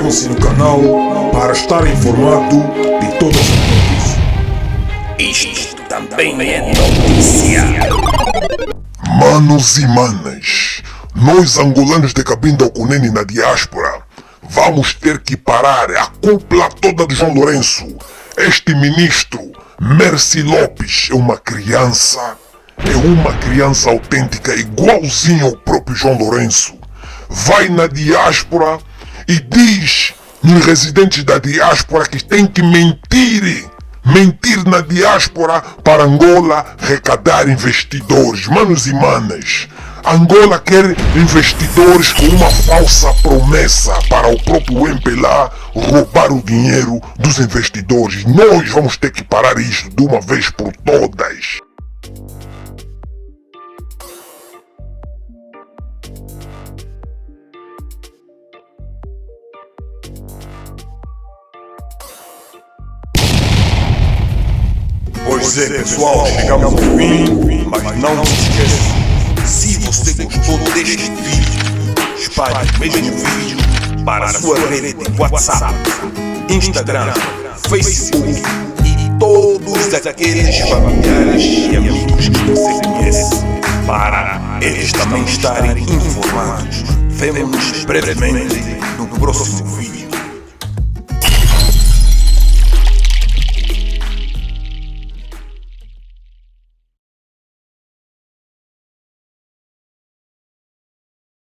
Inscrevam-se no canal para estar informado de todas as notícias. Isto também é notícia. Manos e manas, nós angolanos de Cabinda ao Cunene na diáspora vamos ter que parar a cúpula toda de João Lourenço. Este ministro, Merci Lopes, é uma criança autêntica, igualzinho ao próprio João Lourenço. Vai na diáspora e diz nos residentes da diáspora que tem que mentir na diáspora para Angola arrecadar investidores. Manos e manas, Angola quer investidores com uma falsa promessa para o próprio MPLA roubar o dinheiro dos investidores. Nós vamos ter que parar isto de uma vez por todas. Pois é, pessoal, chegamos ao fim, mas não se esqueça, Se você gostou deste vídeo, espalhe o mesmo vídeo para a sua rede de WhatsApp, Instagram, Facebook e todos aqueles familiares e amigos que você conhece, para eles também estarem informados. Vemo-nos brevemente no próximo vídeo.